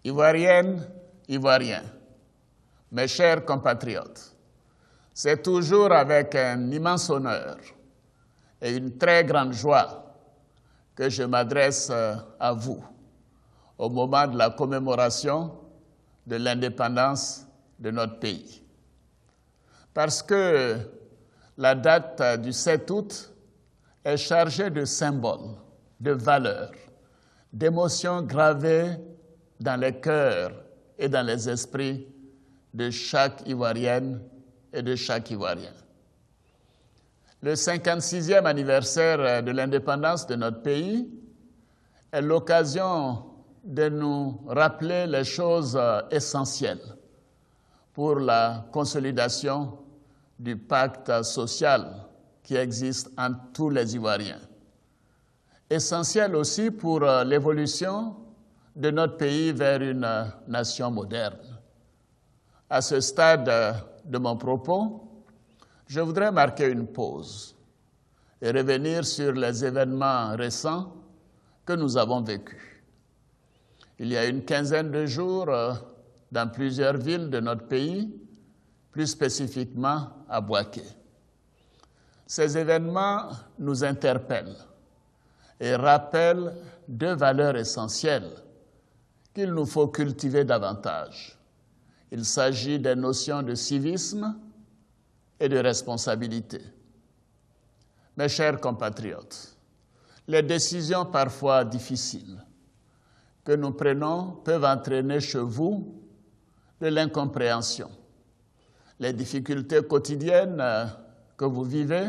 Ivoiriennes, Ivoiriens, mes chers compatriotes, c'est toujours avec un immense honneur et une très grande joie que je m'adresse à vous au moment de la commémoration de l'indépendance de notre pays. Parce que la date du 7 août est chargée de symboles, de valeurs, d'émotions gravées dans les cœurs et dans les esprits de chaque Ivoirienne et de chaque Ivoirien. Le 56e anniversaire de l'indépendance de notre pays est l'occasion de nous rappeler les choses essentielles pour la consolidation du pacte social qui existe entre tous les Ivoiriens. Essentiel aussi pour l'évolution de notre pays vers une nation moderne. À ce stade de mon propos, je voudrais marquer une pause et revenir sur les événements récents que nous avons vécus. Il y a une quinzaine de jours, dans plusieurs villes de notre pays, plus spécifiquement à Bouaké. Ces événements nous interpellent et rappellent deux valeurs essentielles qu'il nous faut cultiver davantage. Il s'agit des notions de civisme et de responsabilité. Mes chers compatriotes, les décisions parfois difficiles que nous prenons peuvent entraîner chez vous de l'incompréhension. Les difficultés quotidiennes que vous vivez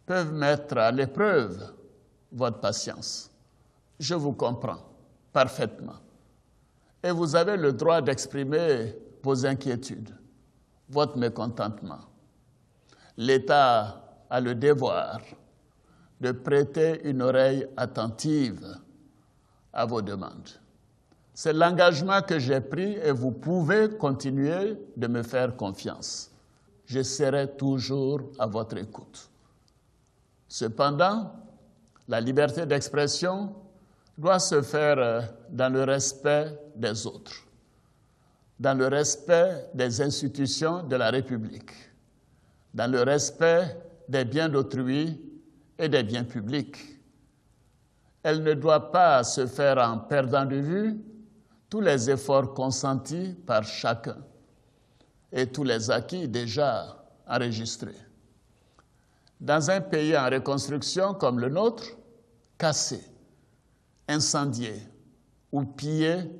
peuvent mettre à l'épreuve votre patience. Je vous comprends parfaitement. Et vous avez le droit d'exprimer vos inquiétudes, votre mécontentement. L'État a le devoir de prêter une oreille attentive à vos demandes. C'est l'engagement que j'ai pris et vous pouvez continuer de me faire confiance. Je serai toujours à votre écoute. Cependant, la liberté d'expression doit se faire dans le respect des autres, dans le respect des institutions de la République, dans le respect des biens d'autrui et des biens publics. Elle ne doit pas se faire en perdant de vue tous les efforts consentis par chacun et tous les acquis déjà enregistrés. Dans un pays en reconstruction comme le nôtre, casser, incendier ou piller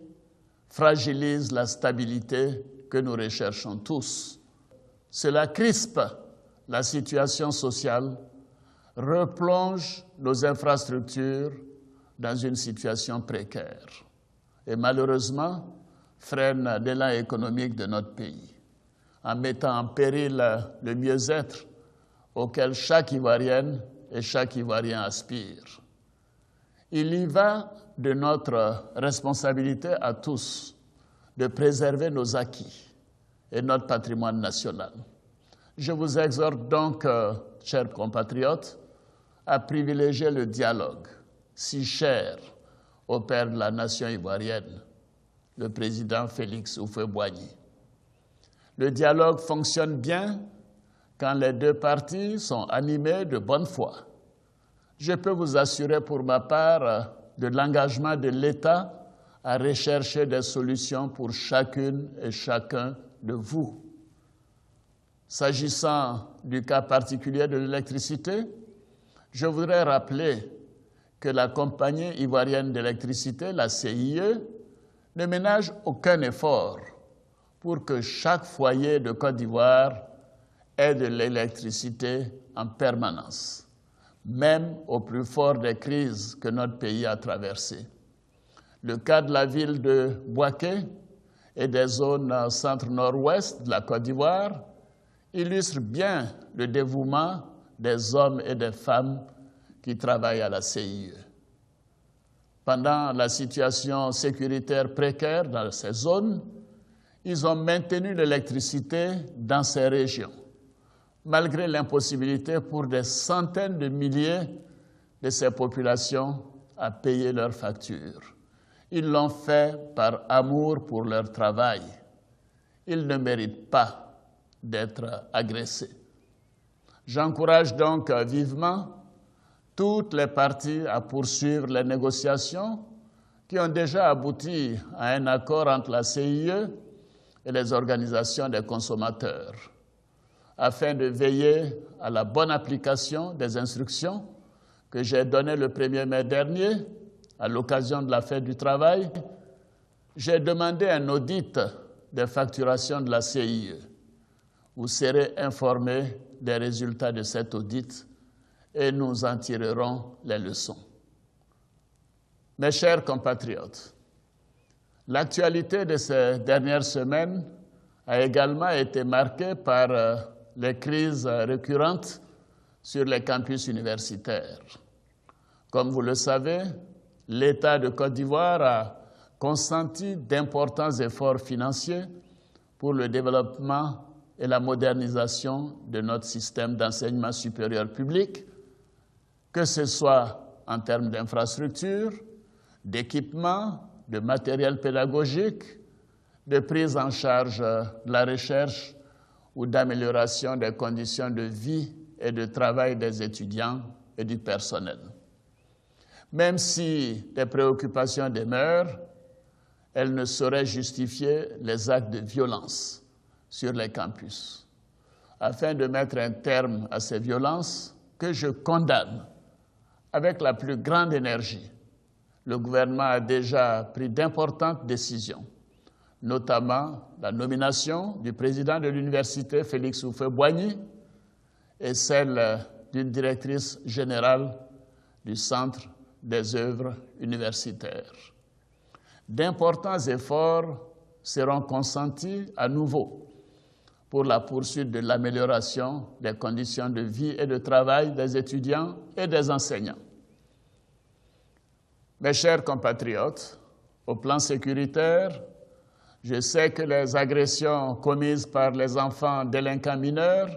fragilise la stabilité que nous recherchons tous. Cela crispe la situation sociale, replonge nos infrastructures dans une situation précaire et malheureusement freine l'élan économique de notre pays, en mettant en péril le mieux-être auquel chaque Ivoirienne et chaque Ivoirien aspire. Il y va de notre responsabilité à tous de préserver nos acquis et notre patrimoine national. Je vous exhorte donc, chers compatriotes, à privilégier le dialogue, si cher au père de la nation ivoirienne, le président Félix Houphouët-Boigny. Le dialogue fonctionne bien quand les deux parties sont animées de bonne foi. Je peux vous assurer pour ma part de l'engagement de l'État à rechercher des solutions pour chacune et chacun de vous. S'agissant du cas particulier de l'électricité, je voudrais rappeler que la compagnie ivoirienne d'électricité, la CIE, ne ménage aucun effort pour que chaque foyer de Côte d'Ivoire ait de l'électricité en permanence, même au plus fort des crises que notre pays a traversées. Le cas de la ville de Bouaké et des zones centre-nord-ouest de la Côte d'Ivoire illustre bien le dévouement des hommes et des femmes qui travaillent à la CIE. Pendant la situation sécuritaire précaire dans ces zones, ils ont maintenu l'électricité dans ces régions, malgré l'impossibilité pour des centaines de milliers de ces populations à payer leurs factures. Ils l'ont fait par amour pour leur travail. Ils ne méritent pas d'être agressés. J'encourage donc vivement toutes les parties à poursuivre les négociations qui ont déjà abouti à un accord entre la CIE et les organisations des consommateurs, afin de veiller à la bonne application des instructions que j'ai données le 1er mai dernier, à l'occasion de la fête du travail. J'ai demandé un audit des facturations de la CIE. Vous serez informés des résultats de cet audit et nous en tirerons les leçons. Mes chers compatriotes, l'actualité de ces dernières semaines a également été marquée par les crises récurrentes sur les campus universitaires. Comme vous le savez, l'État de Côte d'Ivoire a consenti d'importants efforts financiers pour le développement et la modernisation de notre système d'enseignement supérieur public, que ce soit en termes d'infrastructures, d'équipements, de matériel pédagogique, de prise en charge de la recherche ou d'amélioration des conditions de vie et de travail des étudiants et du personnel. Même si des préoccupations demeurent, elles ne sauraient justifier les actes de violence sur les campus. Afin de mettre un terme à ces violences, que je condamne avec la plus grande énergie, le gouvernement a déjà pris d'importantes décisions, notamment la nomination du président de l'université, Félix Houphouët-Boigny, et celle d'une directrice générale du Centre des œuvres universitaires. D'importants efforts seront consentis à nouveau pour la poursuite de l'amélioration des conditions de vie et de travail des étudiants et des enseignants. Mes chers compatriotes, au plan sécuritaire, je sais que les agressions commises par les enfants délinquants mineurs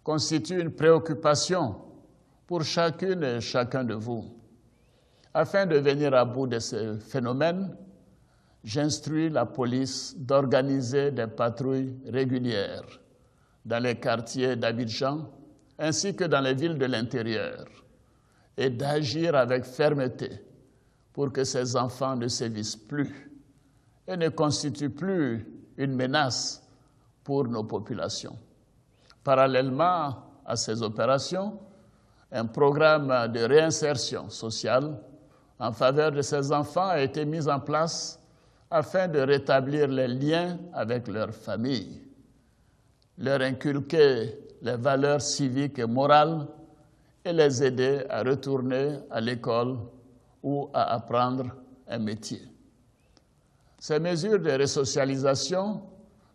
constituent une préoccupation pour chacune et chacun de vous. Afin de venir à bout de ce phénomène, j'instruis la police d'organiser des patrouilles régulières dans les quartiers d'Abidjan ainsi que dans les villes de l'intérieur et d'agir avec fermeté pour que ces enfants ne sévissent plus et ne constituent plus une menace pour nos populations. Parallèlement à ces opérations, un programme de réinsertion sociale en faveur de ces enfants a été mis en place afin de rétablir les liens avec leurs familles, leur inculquer les valeurs civiques et morales et les aider à retourner à l'école ou à apprendre un métier. Ces mesures de resocialisation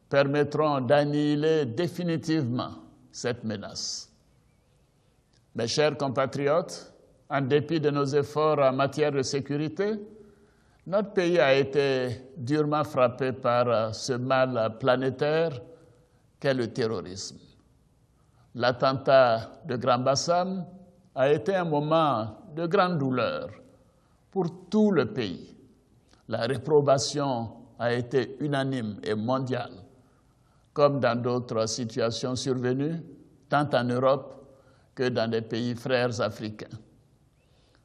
permettront d'annihiler définitivement cette menace. Mes chers compatriotes, en dépit de nos efforts en matière de sécurité, notre pays a été durement frappé par ce mal planétaire qu'est le terrorisme. L'attentat de Grand Bassam a été un moment de grande douleur pour tout le pays. La réprobation a été unanime et mondiale, comme dans d'autres situations survenues, tant en Europe que dans des pays frères africains.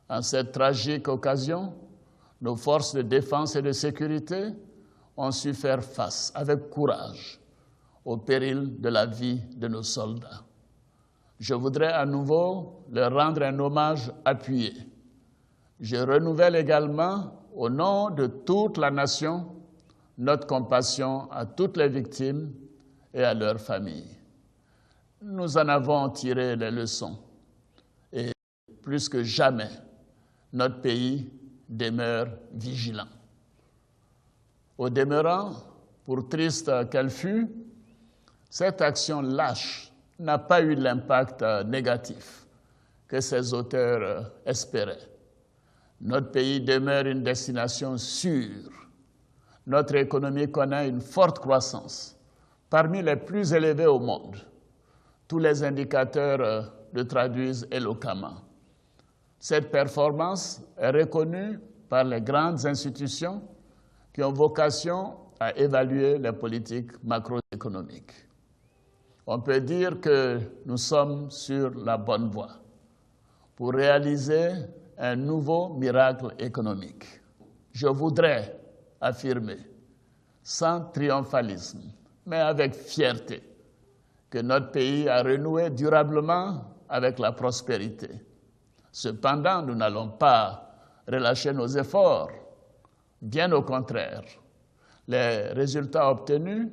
En cette tragique occasion, nos forces de défense et de sécurité ont su faire face avec courage au péril de la vie de nos soldats. Je voudrais à nouveau leur rendre un hommage appuyé. Je renouvelle également, au nom de toute la nation, notre compassion à toutes les victimes et à leurs familles. Nous en avons tiré les leçons et plus que jamais, notre pays demeure vigilant. Au demeurant, pour triste qu'elle fût, cette action lâche n'a pas eu l'impact négatif que ses auteurs espéraient. Notre pays demeure une destination sûre. Notre économie connaît une forte croissance, parmi les plus élevées au monde. Tous les indicateurs le traduisent éloquemment. Cette performance est reconnue par les grandes institutions qui ont vocation à évaluer les politiques macroéconomiques. On peut dire que nous sommes sur la bonne voie pour réaliser un nouveau miracle économique. Je voudrais affirmer, sans triomphalisme, mais avec fierté, que notre pays a renoué durablement avec la prospérité. Cependant, nous n'allons pas relâcher nos efforts. Bien au contraire, les résultats obtenus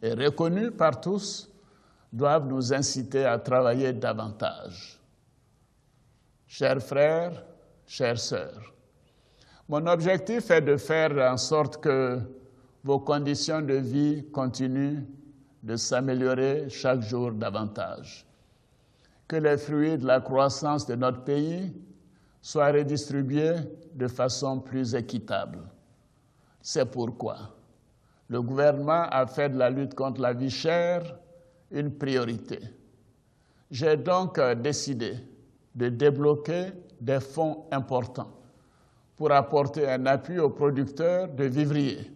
et reconnus par tous doivent nous inciter à travailler davantage. Chers frères, chères sœurs, mon objectif est de faire en sorte que vos conditions de vie continuent de s'améliorer chaque jour davantage, que les fruits de la croissance de notre pays soient redistribués de façon plus équitable. C'est pourquoi le gouvernement a fait de la lutte contre la vie chère une priorité. J'ai donc décidé de débloquer des fonds importants pour apporter un appui aux producteurs de vivriers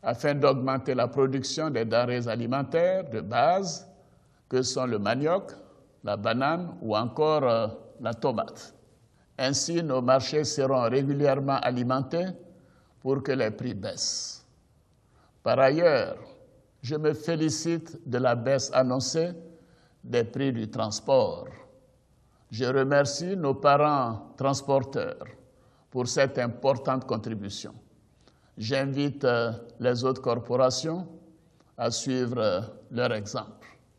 afin d'augmenter la production des denrées alimentaires de base que sont le manioc, la banane ou encore la tomate. Ainsi, nos marchés seront régulièrement alimentés pour que les prix baissent. Par ailleurs, je me félicite de la baisse annoncée des prix du transport. Je remercie nos parents transporteurs pour cette importante contribution. J'invite les autres corporations à suivre leur exemple.